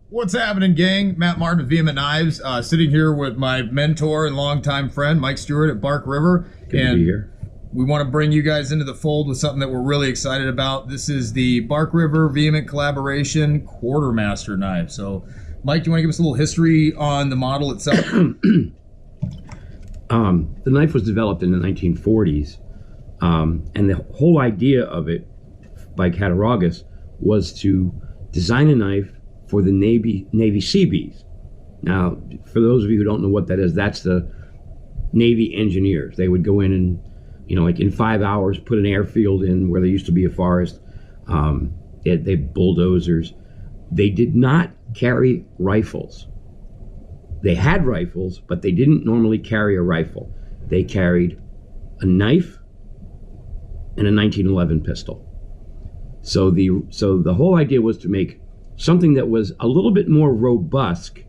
What's happening, gang? Matt Martin with Vehement Knives, sitting here with my mentor and longtime friend, Mike Stewart at Bark River. Good to be here. We want to bring you guys into the fold with something that we're really excited about. This is the Bark River Vehement collaboration Quartermaster knife. So, Mike, do you want to give us a little history on the model itself? The knife was developed in the 1940s, and the whole idea of it by Cattaraugus was to design a knife for the Navy Seabees. Now, for those of you who don't know what that is, that's the Navy engineers. They would go in and, like in 5 hours, put an airfield in where there used to be a forest. They bulldozers. They did not carry rifles. They had rifles, but they didn't normally carry a rifle. They carried a knife and a 1911 pistol. So the whole idea was to make something that was a little bit more robust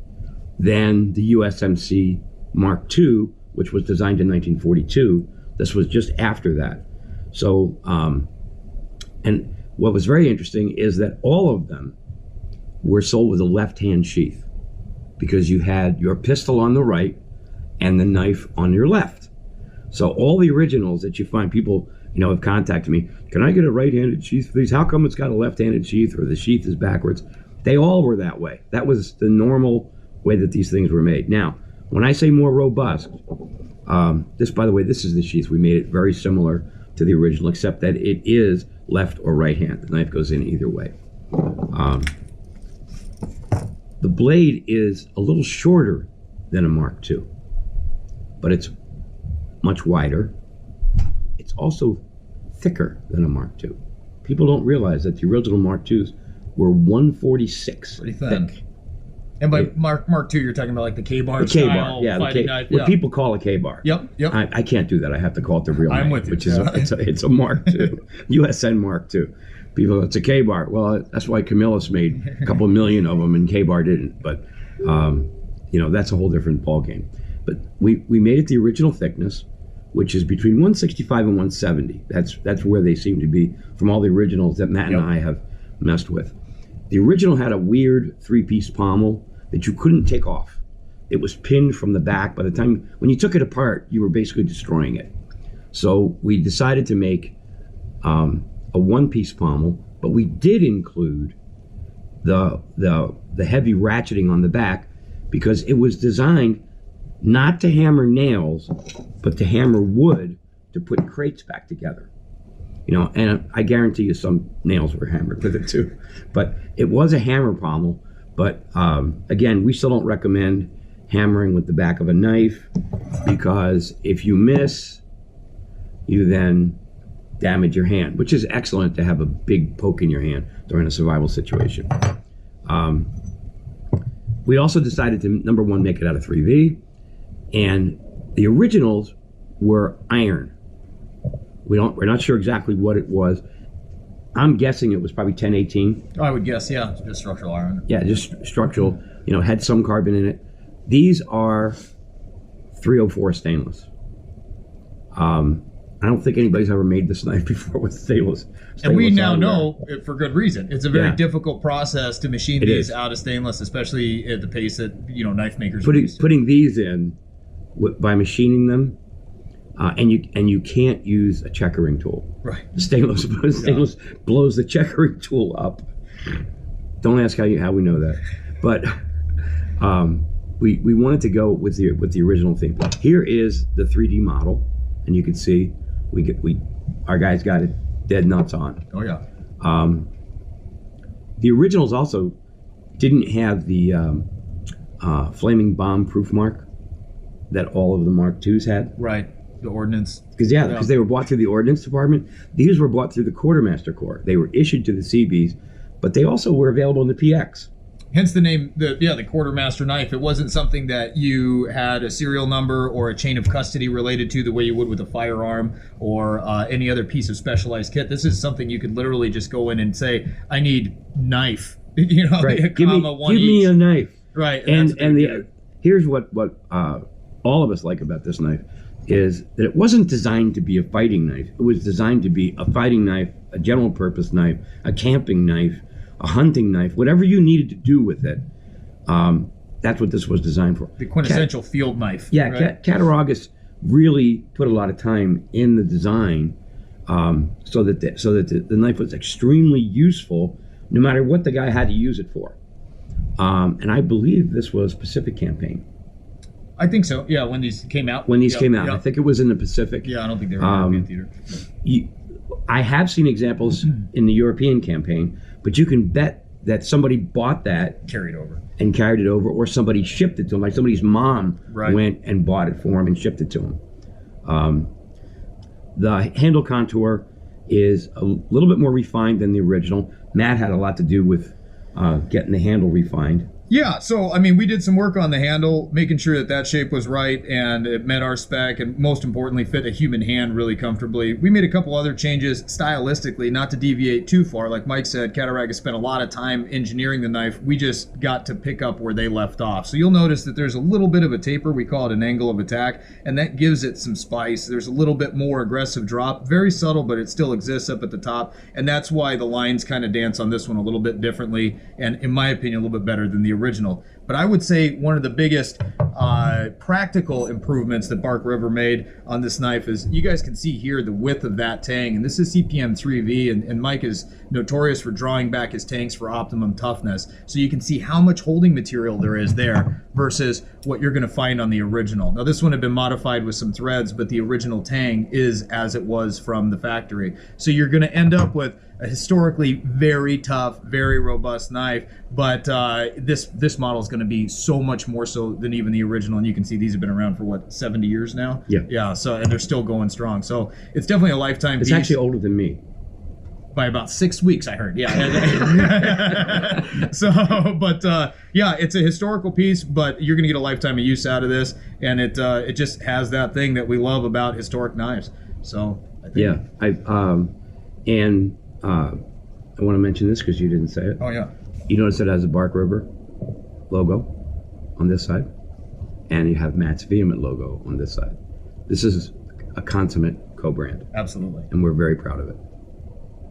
than the USMC Mark II, which was designed in 1942. This was just after that. So, and what was very interesting is that all of them were sold with a left-hand sheath, because you had your pistol on the right and the knife on your left. So all the originals that you find, people have contacted me, can I get a right-handed sheath please? How come it's got a left-handed sheath, or the sheath is backwards? They all were that way. That was the normal way that these things were made. Now, when I say more robust, this, by the way, this is the sheath. We made it very similar to the original, except that it is left or right hand. The knife goes in either way. The blade is a little shorter than a Mark II, but it's much wider. It's also thicker than a Mark II. People don't realize that the original Mark IIs were 146 Pretty thick. And by Mark II, you're talking about like the K-bar style fighting knife. What people call a K-bar. Yep. I can't do that. I have to call it the real name, with you. Which is it's a Mark II, USN Mark II. People, it's a K-bar. Well, that's why Camillus made a couple million of them and K-bar didn't. But that's a whole different ballgame. But we made it the original thickness, which is between 165 and 170. That's where they seem to be from all the originals that Matt and I have messed with. The original had a weird 3-piece pommel that you couldn't take off. It was pinned from the back. By the time, when you took it apart, you were basically destroying it. So we decided to make a 1-piece pommel, but we did include the heavy ratcheting on the back, because it was designed not to hammer nails, but to hammer wood to put crates back together. And I guarantee you some nails were hammered with it too. But it was a hammer pommel. But again, we still don't recommend hammering with the back of a knife, because if you miss, you then damage your hand, which is excellent to have a big poke in your hand during a survival situation. We also decided to, number one, make it out of 3V. And the originals were iron. We're not sure exactly what it was. I'm guessing it was probably 1018. I would guess, yeah, just structural iron. Yeah, just structural. Had some carbon in it. These are 304 stainless. I don't think anybody's ever made this knife before with stainless. And we now know it for good reason. It's a very difficult process to machine these out of stainless, especially at the pace that knife makers use. Putting these in by machining them. And you can't use a checkering tool. Right. Stainless blows the checkering tool up. Don't ask how we know that. But we wanted to go with the original theme. Here is the 3D model, and you can see our guys got it dead nuts on. Oh yeah. The originals also didn't have the flaming bomb proof mark that all of the Mark IIs had. Right. The ordnance. Because they were bought through the ordnance department. These were bought through the Quartermaster Corps. They were issued to the Seabees, but they also were available in the PX. Hence the name, the Quartermaster knife. It wasn't something that you had a serial number or a chain of custody related to the way you would with a firearm or any other piece of specialized kit. This is something you could literally just go in and say, I need knife. Right. Give me a knife. Right. Here's what all of us like about this knife is that it wasn't designed to be a fighting knife. It was designed to be a fighting knife, a general purpose knife, a camping knife, a hunting knife, whatever you needed to do with it. That's what this was designed for. The quintessential field knife. Yeah, right? Cattaraugus really put a lot of time in the design, so that the knife was extremely useful, no matter what the guy had to use it for. And I believe this was Pacific campaign. I think so. Yeah, when these came out. Came out, I think it was in the Pacific. Yeah, I don't think they were in the European theater. I have seen examples in the European campaign, but you can bet that somebody bought that, carried it over, or somebody shipped it to him, like somebody's mom Right. went and bought it for him and shipped it to him. The handle contour is a little bit more refined than the original. Matt had a lot to do with getting the handle refined. Yeah, so I mean, we did some work on the handle, making sure that shape was right and it met our spec, and most importantly, fit a human hand really comfortably. We made a couple other changes stylistically, not to deviate too far. Like Mike said, Cattaraugus spent a lot of time engineering the knife. We just got to pick up where they left off. So you'll notice that there's a little bit of a taper. We call it an angle of attack, and that gives it some spice. There's a little bit more aggressive drop, very subtle, but it still exists up at the top, and that's why the lines kind of dance on this one a little bit differently, and in my opinion, a little bit better than the original. But I would say one of the biggest practical improvements that Bark River made on this knife is, you guys can see here the width of that tang, and this is CPM 3V, and Mike is notorious for drawing back his tanks for optimum toughness. So you can see how much holding material there is there versus what you're going to find on the original. Now this one had been modified with some threads, but the original tang is as it was from the factory. So you're going to end up with a historically very tough, very robust knife, but this model is going to be so much more so than even the original. And you can see these have been around for what, 70 years now? Yeah. So, and they're still going strong. So it's definitely a lifetime piece. It's actually older than me. By about 6 weeks, I heard. Yeah. So, but yeah, it's a historical piece, but you're going to get a lifetime of use out of this, and it just has that thing that we love about historic knives. So, I think, yeah, I want to mention this because you didn't say it. Oh yeah. You notice it has a Bark River logo on this side, and you have Matt's Vehement logo on this side. This is a consummate co-brand. Absolutely. And we're very proud of it.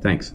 Thanks.